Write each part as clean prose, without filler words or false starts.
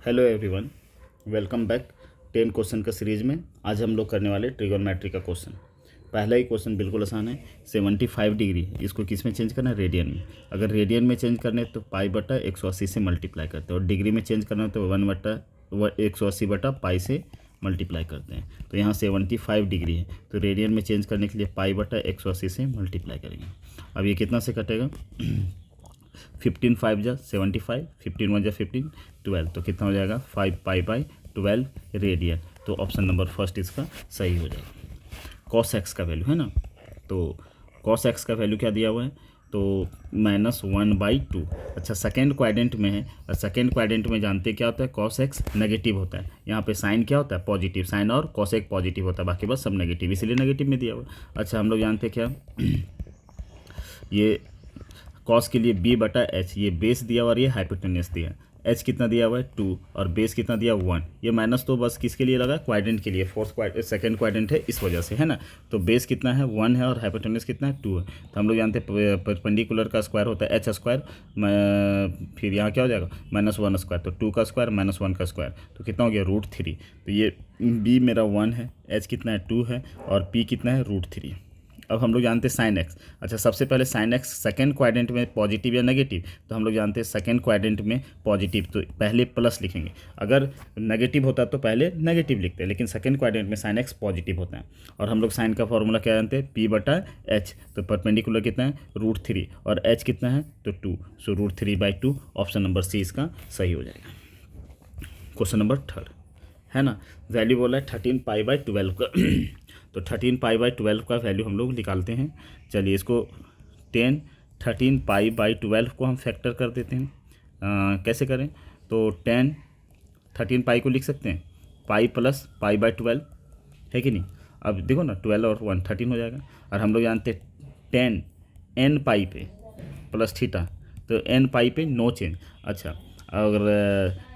Hello everyone, welcome back 10 question का series में। आज हम लोग करने वाले ट्रिगोनोमेट्री का क्वेश्चन। पहला ही क्वेश्चन बिल्कुल आसान है। 75 डिग्री इसको किस में चेंज करना है? रेडियन में। अगर रेडियन में चेंज करने तो पाई बटा 180 से मल्टीप्लाई करते हैं, और डिग्री में चेंज करना तो 1/180 बटा पाई से मल्टीप्लाई करते हैं। तो यहाँ 75 डिग्री है, तो रेडियन में चेंज करने के लिए पाई बटा 180 से मल्टीप्लाई करेंगे। अब ये कितना से कटेगा? 15 5 जा 75, 15 1 जा 15, 12, तो कितना हो जाएगा? 5 पाई बाई 12 रेडियन। तो ऑप्शन नंबर फर्स्ट इसका सही हो जाएगा। कॉस एक्स का वैल्यू है ना, तो कॉस एक्स का वैल्यू क्या दिया हुआ है? तो -1/2। अच्छा, सेकेंड क्वाड्रेंट में है, और सेकेंड क्वाड्रेंट में जानते क्या होता है? कॉस एक्स नेगेटिव होता है। यहाँ पे साइन क्या होता है? पॉजिटिव। साइन और कॉस एक पॉजिटिव होता है, बाकी बस सब नेगेटिव, इसलिए नेगेटिव में दिया हुआ। अच्छा, हम लोग जानते क्या ये कॉस के लिए b बटा एच, ये बेस दिया हुआ और ये हाइपोटेन्यूस दिया है। एच कितना दिया हुआ है? 2, और बेस कितना दिया? 1। ये माइनस तो बस किसके लिए लगा? क्वाड्रेंट के लिए। सेकंड क्वाड्रेंट है इस वजह से, है ना। तो बेस कितना है? 1 है, और हाइपोटेन्यूस कितना है? 2 है। तो हम लोग जानते हैं परपेंडिकुलर का स्क्वायर होता है एच स्क्वायर, फिर यहाँ क्या हो जाएगा? -1 स्क्वायर, तो 2 का स्क्वायर -1 का स्क्वायर, तो कितना हो गया? √3। तो ये b मेरा 1 है, एच कितना है? 2 है, और p कितना है? √3। अब हम लोग जानते हैं साइन एक्स। अच्छा, सबसे पहले साइन एक्स सेकेंड क्वाड्रेंट में पॉजिटिव या नेगेटिव? तो हम लोग जानते हैं सेकेंड क्वाड्रेंट में पॉजिटिव, तो पहले प्लस लिखेंगे। अगर नेगेटिव होता तो पहले नेगेटिव लिखते हैं, लेकिन सेकेंड क्वाड्रेंट में साइन एक्स पॉजिटिव होता है। और हम लोग साइन का फॉर्मूला क्या जानते हैं? p बटा एच। तो परपेंडिकुलर कितना है? √3, और एच कितना है? तो 2, सो √3/2। ऑप्शन नंबर सी इसका सही हो जाएगा। क्वेश्चन नंबर थर्ड है ना, वैल्यू बोला है 13 पाई/12 का। तो 13 पाई/12 का वैल्यू हम लोग निकालते हैं। चलिए, इसको 13 पाई/12 को हम फैक्टर कर देते हैं। कैसे करें? तो 13 पाई को लिख सकते हैं पाई प्लस पाई/12, है कि नहीं। अब देखो ना, 12 और 1 13 हो जाएगा। और हम लोग जानते हैं 10 n पाई पे प्लस थीटा, तो n पाई पे नो चेंज। अच्छा, अगर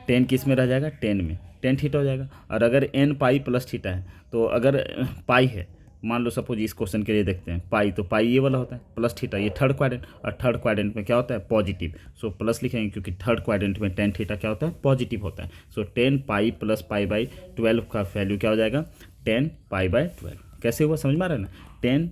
10 किस में रह जाएगा? 10 में, 10 थीटा हो जाएगा। और अगर n पाई प्लस थीटा है, तो अगर पाई है, मान लो सपोज इस क्वेश्चन के लिए देखते हैं पाई, तो पाई ये वाला होता है, प्लस थीटा ये थर्ड क्वाड्रेंट, और थर्ड क्वाड्रेंट में क्या होता है? पॉजिटिव। सो प्लस लिखेंगे, क्योंकि थर्ड क्वाड्रेंट में 10 थीटा क्या होता है? पॉजिटिव होता है। सो 10 पाई प्लस पाई/12 का वैल्यू क्या हो जाएगा? 10 पाई/12। कैसे हुआ, समझ में आ रहा है ना? 10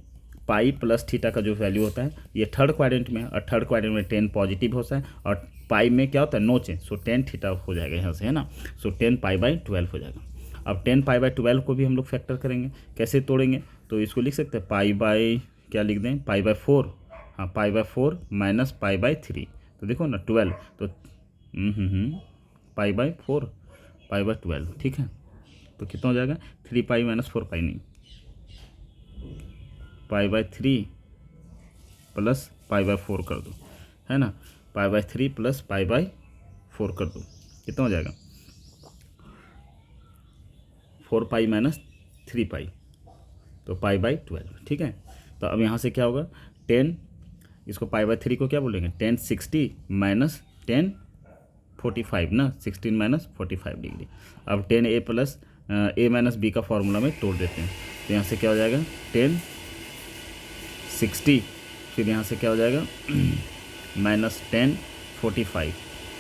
पाई प्लस थीटा का जो वैल्यू होता है, ये थर्ड क्वाड्रेंट में, और थर्ड क्वाड्रेंट में 10 पॉजिटिव होता है, और पाई में क्या होता है? No change. सो 10 थीटा हो जाएगा यहाँ से, है ना। सो 10 पाई/12 हो जाएगा। अब 10 पाई/12 को भी हम लोग फैक्टर करेंगे। कैसे तोड़ेंगे? तो इसको लिख सकते हैं पाई बाई, क्या लिख दें? पाई/4। हाँ, पाई/4 माइनस पाई/3। तो देखो ना 12, तो पाई/4 पाई/12, ठीक है। तो कितना हो जाएगा? 3 पाई माइनस 4 पाई, नहीं, पाई/3 प्लस पाई/4 कर दो, है ना। पाई/3 प्लस पाई/4 कर दो, कितना हो जाएगा? 4 पाई माइनस 3 पाई, तो पाई/12, ठीक है। तो अब यहाँ से क्या होगा? 10, इसको पाई/3 को क्या बोलेंगे? 1060 माइनस 1045 ना, 16 माइनस 45 डिग्री। अब 10a plus a minus b का फॉर्मूला में तोड़ देते हैं। तो यहाँ से क्या हो जाएगा? 1060, फिर यहाँ से क्या हो जाएगा? माइनस 1045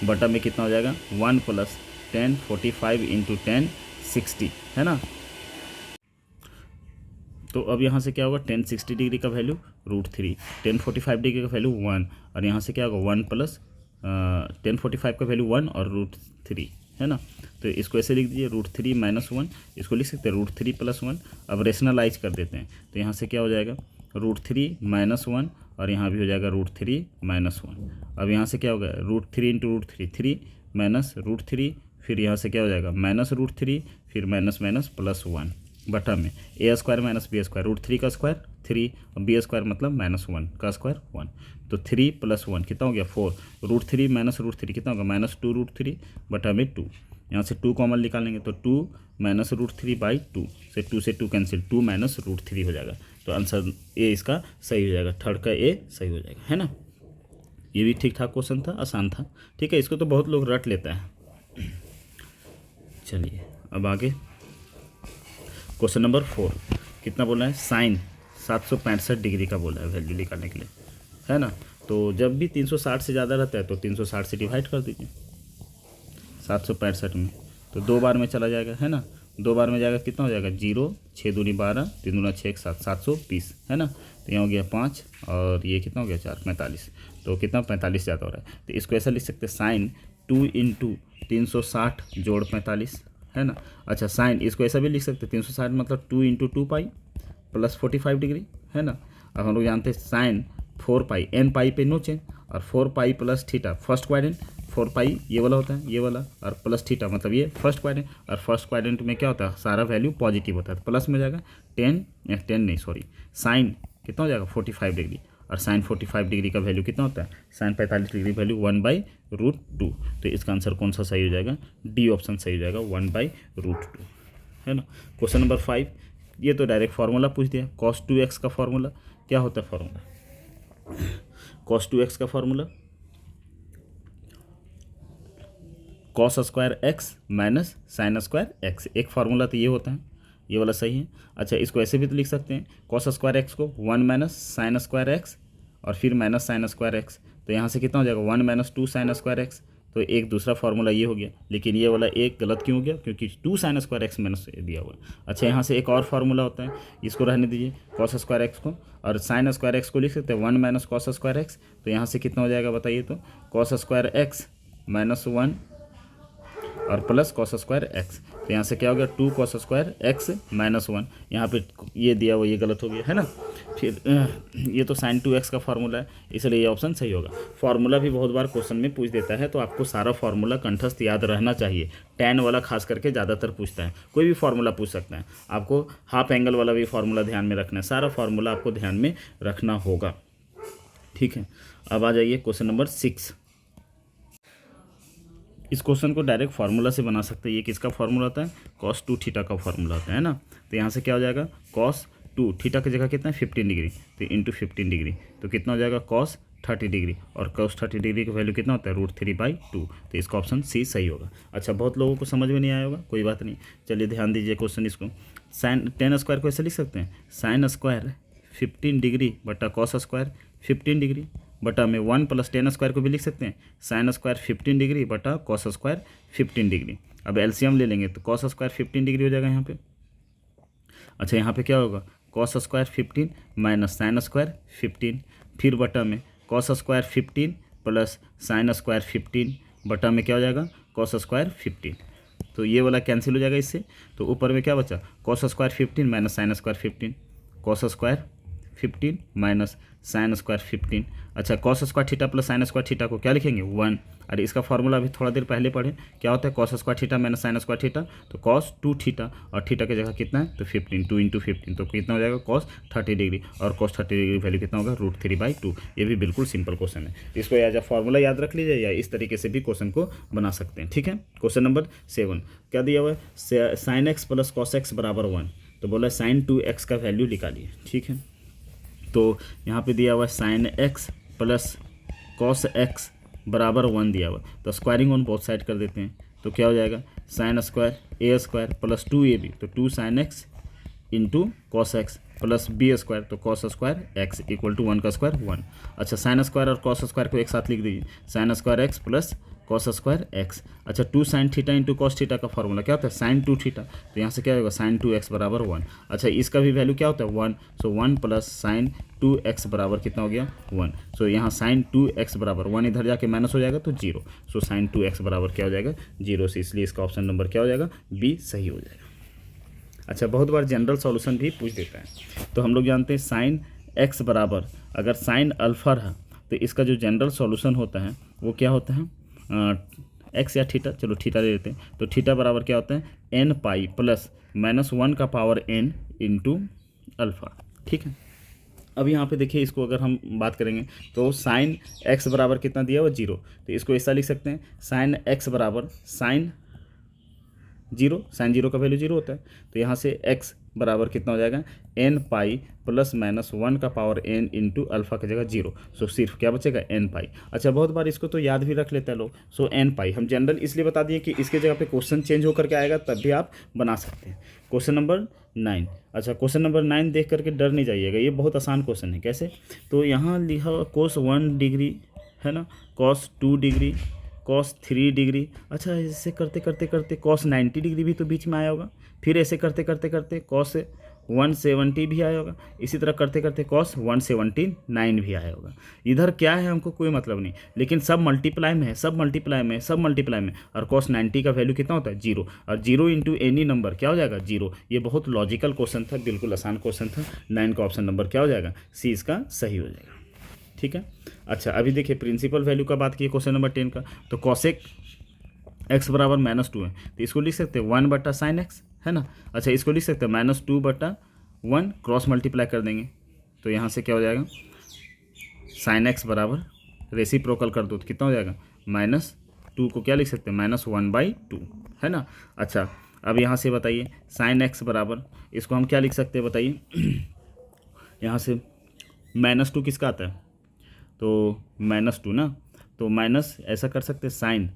बटा में कितना हो जाएगा? 1 प्लस 1045 इंटू 1060, है ना। तो अब यहाँ से क्या होगा? 1060 डिग्री का वैल्यू √3, 1045 डिग्री का वैल्यू 1, और यहाँ से क्या होगा? 1 प्लस 1045 का वैल्यू 1 और √3, है ना। तो इसको ऐसे लिख दीजिए, √3 माइनस 1, इसको लिख सकते हैं √3 प्लस 1। अब रेशनलाइज कर देते हैं, तो यहाँ से क्या हो जाएगा? √3 माइनस 1, और यहाँ भी हो जाएगा √3 माइनस 1। अब यहाँ से क्या होगा? √3 इंटू √3, 3 माइनस √3, फिर यहाँ से क्या हो जाएगा? माइनस √3, फिर माइनस माइनस प्लस 1 बटा में a square minus b square, √3 का स्क्वायर 3, और b स्क्वायर मतलब -1 का स्क्वायर 1। तो 3 प्लस 1 कितना हो गया? 4। √3 माइनस √3 कितना होगा? -2√3 बटा में 2। यहाँ से 2 कॉमन निकालेंगे, तो 2 माइनस √3/2 से 2 से 2 कैंसिल, 2 माइनस √3 हो जाएगा। तो आंसर ए इसका सही हो जाएगा, थर्ड का ए सही हो जाएगा, है ना। ये भी ठीक ठाक क्वेश्चन था, आसान था, ठीक है। इसको तो बहुत लोग रट लेता है। चलिए अब आगे क्वेश्चन नंबर 4 कितना बोला है? साइन 765 डिग्री का बोला है वैल्यू निकालने के लिए, है ना। तो जब भी 360 से ज़्यादा रहता है तो 360 से डिवाइड कर दीजिए। 765 में, तो 2 बार में चला जाएगा, है ना। 2 बार में जाएगा कितना हो जाएगा 0, 6 दूनी 12, 3 दूना 6, 7, 720, है ना। तो यहाँ हो गया 5 और ये कितना हो गया 4, 45। तो कितना 45 ज़्यादा हो रहा है, तो इसको ऐसा लिख सकते हैं साइन 2 × 360 जोड़ 45, है ना। अच्छा साइन इसको ऐसा भी लिख सकते हैं 360 मतलब 2 × 2 पाई प्लस 45 डिग्री, है ना। अब हम लोग जानते हैं साइन 4 पाई, एन पाई पे नो चेंज, और 4 pi plus theta first quadrant, 4 पाई ये वाला होता है, ये वाला, और प्लस थीटा मतलब ये फर्स्ट क्वाड्रेंट, और फर्स्ट क्वाड्रेंट में क्या होता है सारा वैल्यू पॉजिटिव होता है, तो प्लस में जाएगा 10 नहीं सॉरी साइन कितना हो जाएगा 45 डिग्री, और साइन 45 डिग्री का वैल्यू कितना होता है साइन 45 डिग्री वैल्यू 1/√2। तो इसका आंसर कौन सा सही हो जाएगा, डी ऑप्शन सही हो जाएगा 1/√2, है ना। क्वेश्चन नंबर 5, ये तो डायरेक्ट फार्मूला पूछ दिया, cos 2x का फार्मूला क्या होता है, फार्मूला cos 2x का formula cos square x minus sine square x, एक फार्मूला तो ये होता है, ये वाला सही है। अच्छा इसको ऐसे भी तो लिख सकते हैं cos स्क्वायर x को 1 माइनस साइन स्क्वायर x और फिर माइनस साइन स्क्वायर x, तो यहाँ से कितना हो जाएगा 1 माइनस 2 साइन स्क्वायर x, तो एक दूसरा फार्मूला ये हो गया, लेकिन ये वाला एक गलत क्यों हो गया, क्योंकि 2 साइन स्क्वायर एक्स माइनस दिया हुआ है। अच्छा यहाँ से एक और फार्मूला होता है, इसको रहने दीजिए कॉस स्क्वायर एक्स को, और साइन स्क्वायर एक्स को लिख सकते हैं 1 माइनस कॉस स्क्वायर एक्स, तो यहाँ से कितना हो जाएगा बताइए, तो कॉस स्क्वायर एक्स माइनस 1 और प्लस कॉस स्क्वायर एक्स, तो यहाँ से क्या हो गया 2 कॉस स्क्वायर एक्स माइनस 1, यहाँ पे ये दिया हुआ ये गलत हो गया, है ना। फिर ये तो साइन 2x का फार्मूला है, इसलिए ये ऑप्शन सही होगा। फार्मूला भी बहुत बार क्वेश्चन में पूछ देता है, तो आपको सारा फार्मूला कंठस्थ याद रहना चाहिए। tan वाला खास करके ज़्यादातर पूछता है, कोई भी फार्मूला पूछ सकता है, आपको हाफ एंगल वाला भी फार्मूला ध्यान में रखना है, सारा फार्मूला आपको ध्यान में रखना होगा, ठीक है। अब आ जाइए क्वेश्चन नंबर 6। इस क्वेश्चन को डायरेक्ट फार्मूला से बना सकते हैं। ये किसका फार्मूला होता है, cos 2 थीटा का फार्मूला होता है ना। तो यहाँ से क्या हो जाएगा cos 2 थीटा की जगह कितना है 15 डिग्री, तो इंटू 15 डिग्री, तो कितना हो जाएगा cos 30 डिग्री, और cos 30 डिग्री का वैल्यू कितना होता है √3/2, तो इसका ऑप्शन सी सही होगा। अच्छा बहुत लोगों को समझ में नहीं आया होगा, कोई बात नहीं, चलिए ध्यान दीजिए क्वेश्चन। इसको साइन tan स्क्वायर को ऐसे लिख सकते हैं साइन स्क्वायर 15 डिग्री बटा cos स्क्वायर 15 डिग्री बटा में 1 प्लस tan स्क्वायर को भी लिख सकते हैं साइन स्क्वायर 15 डिग्री बटा cos स्क्वायर 15 डिग्री। अब एलसीएम ले लेंगे तो cos स्क्वायर 15 डिग्री हो जाएगा यहाँ पे। अच्छा यहाँ पे क्या होगा cos square 15 minus sine square 15, फिर बटा में cos square 15 plus sine square 15 बटा में क्या हो जाएगा cos स्क्वायर 15, तो ये वाला कैंसिल हो जाएगा इससे, तो ऊपर में क्या बचा cos square 15 minus sine square 15, cos square 15 minus sine square 15। अच्छा cos square theta plus sine square theta को क्या लिखेंगे 1, अरे इसका फार्मूला अभी थोड़ा देर पहले पढ़े, क्या होता है cos square theta minus sine square theta, तो cos 2 थीटा, और थीटा की जगह कितना है तो 15, 2 × 15, तो कितना हो जाएगा cos 30 डिग्री, और cos 30 डिग्री वैल्यू कितना होगा √3/2। ये भी बिल्कुल सिंपल क्वेश्चन है, इसको या जो फार्मूला याद रख लीजिए या इस तरीके से भी क्वेश्चन को बना सकते हैं, ठीक है। क्वेश्चन नंबर 7 क्या दिया हुआ है sine x plus cos x बराबर 1, तो बोला साइन 2x का वैल्यू निकालिए, ठीक है। तो यहाँ पे दिया हुआ है sine x plus cos x बराबर 1 दिया हुआ, तो स्क्वायरिंग ऑन बोथ साइड कर देते हैं, तो क्या हो जाएगा sine square A square plus 2ab, तो 2 sine x into cos x plus B square, तो cos square x equal to 1 का स्क्वायर 1। अच्छा साइन स्क्वायर और कॉस स्क्वायर को एक साथ लिख दीजिए, sine square x plus cos square x. अच्छा 2 sine theta into cos theta का फॉर्मूला क्या होता है साइन 2 थीटा, तो यहाँ से क्या होगा साइन 2x बराबर 1। अच्छा इसका भी वैल्यू क्या होता है 1, सो 1 प्लस साइन 2x बराबर कितना हो गया 1। सो यहाँ साइन 2x बराबर 1 इधर जाके माइनस हो जाएगा तो 0, सो साइन 2x बराबर क्या हो जाएगा 0 से, इसलिए इसका ऑप्शन नंबर क्या हो जाएगा बी सही हो जाएगा। अच्छा बहुत बार जनरल सॉल्यूशन भी पूछ देता है, तो हम लोग जानते हैं साइन x बराबर अगर साइन अल्फा है तो इसका जो जनरल सॉल्यूशन होता है वो क्या होता है एक्स या थीटा, चलो थीटा ले लेते हैं, तो थीटा बराबर क्या होता है n पाई प्लस -1 का पावर n इंटू अल्फ़ा, ठीक है। अब यहाँ पे देखिए इसको अगर हम बात करेंगे तो साइन x बराबर कितना दिया हुआ 0, तो इसको ऐसा लिख सकते हैं साइन x बराबर साइन 0, साइन 0 का वैल्यू 0 होता है, तो यहाँ से x बराबर कितना हो जाएगा n पाई प्लस -1 का पावर n इंटू अल्फ़ा की जगह 0, सो सिर्फ क्या बचेगा n पाई। अच्छा बहुत बार इसको तो याद भी रख लेते हैं लोग, सो n पाई हम जनरल इसलिए बता दिए कि इसके जगह पे क्वेश्चन चेंज होकर के आएगा तब भी आप बना सकते हैं। क्वेश्चन नंबर 9, अच्छा क्वेश्चन नंबर 9 देख करके डर नहीं जाइएगा, ये बहुत आसान क्वेश्चन है। कैसे, तो यहाँ लिखा cos 1 डिग्री है ना, cos 2 डिग्री, cos 3 डिग्री। अच्छा, ऐसे करते करते करते cos 90 डिग्री भी तो बीच में आया होगा, फिर ऐसे करते करते करते cos 170 भी आया होगा, इसी तरह करते करते cos 179 भी आया होगा। इधर क्या है हमको कोई मतलब नहीं, लेकिन सब मल्टीप्लाई में है, सब मल्टीप्लाई में है, सब मल्टीप्लाई में। और cos 90 का वैल्यू कितना होता है? 0, और 0 इंटू एनी नंबर क्या हो जाएगा? 0। ये बहुत लॉजिकल क्वेश्चन था, बिल्कुल आसान क्वेश्चन था। 9 का ऑप्शन नंबर क्या हो जाएगा? सी इसका सही हो जाएगा। ठीक है। अच्छा, अभी देखिए प्रिंसिपल वैल्यू का बात किए क्वेश्चन नंबर 10 का, तो कॉसेक एक्स बराबर -2 है, तो इसको लिख सकते हैं 1/sin x, है ना। अच्छा, इसको लिख सकते हैं -2/1, क्रॉस मल्टीप्लाई कर देंगे तो यहाँ से क्या हो जाएगा? sin x बराबर रेसिप्रोकल कर दो तो कितना हो जाएगा? -2 को क्या लिख सकते हैं? -1/2, है ना। अच्छा, अब यहाँ से बताइए sin x बराबर, इसको हम क्या लिख सकते हैं बताइए? यहाँ से -2 किसका आता है? तो -2 ना, तो माइनस ऐसा कर सकते हैं, साइन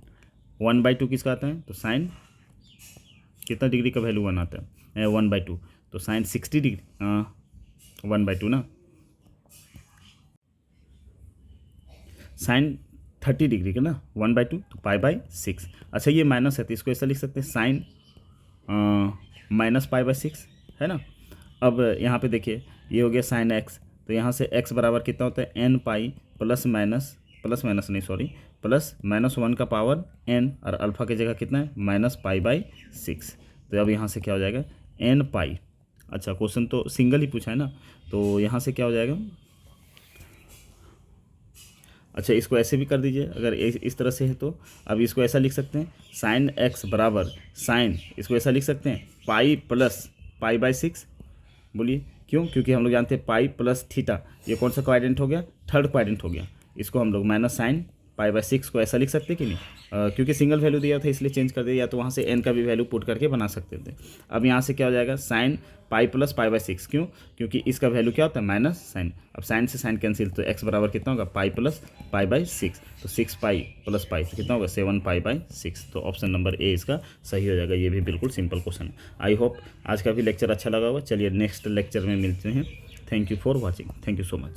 1/2 किसका आता है? तो साइन कितना डिग्री का वैल्यू 1 आता है? 1/2, तो साइन 60 डिग्री, 1/2 ना, साइन 30 डिग्री का ना, 1/2 तो π/6। अच्छा, ये माइनस है तो इसको ऐसा लिख सकते हैं साइन -π/6, है ना। अब यहाँ पे देखिए ये हो गया साइन x, तो यहाँ से x बराबर कितना होता है? n पाई प्लस माइनस 1 का पावर n, और अल्फ़ा की जगह कितना है? -π/6। तो अब यहाँ से क्या हो जाएगा? n पाई। अच्छा, क्वेश्चन तो सिंगल ही पूछा है ना, तो यहाँ से क्या हो जाएगा? अच्छा, इसको ऐसे भी कर दीजिए अगर इस तरह से है तो। अब इसको ऐसा लिख सकते हैं साइन x बराबर साइन, इसको ऐसा लिख सकते हैं पाई प्लस π/6। बोलिए क्यों? क्योंकि हम लोग जानते हैं पाई प्लस थीटा, ये कौन सा क्वाड्रेंट हो गया? थर्ड क्वाड्रेंट हो गया। इसको हम लोग -sin π/6 को ऐसा लिख सकते कि नहीं? क्योंकि सिंगल वैल्यू दिया था इसलिए चेंज कर दिया, या तो वहाँ से n का भी वैल्यू पुट करके बना सकते थे। अब यहाँ से क्या हो जाएगा? sin पाई प्लस π/6, क्यों? क्योंकि इसका वैल्यू क्या होता है? Minus sine. अब साइन से साइन कैंसिल, तो x बराबर कितना होगा? पाई प्लस π/6, तो 6 पाई प्लस पाई तो कितना होगा? 7 π/6। तो ऑप्शन नंबर ए इसका सही हो जाएगा। ये भी बिल्कुल सिंपल क्वेश्चन है। आई होप आज का भी लेक्चर अच्छा लगा होगा। चलिए नेक्स्ट लेक्चर में मिलते हैं। Thank you for watching. Thank you so much.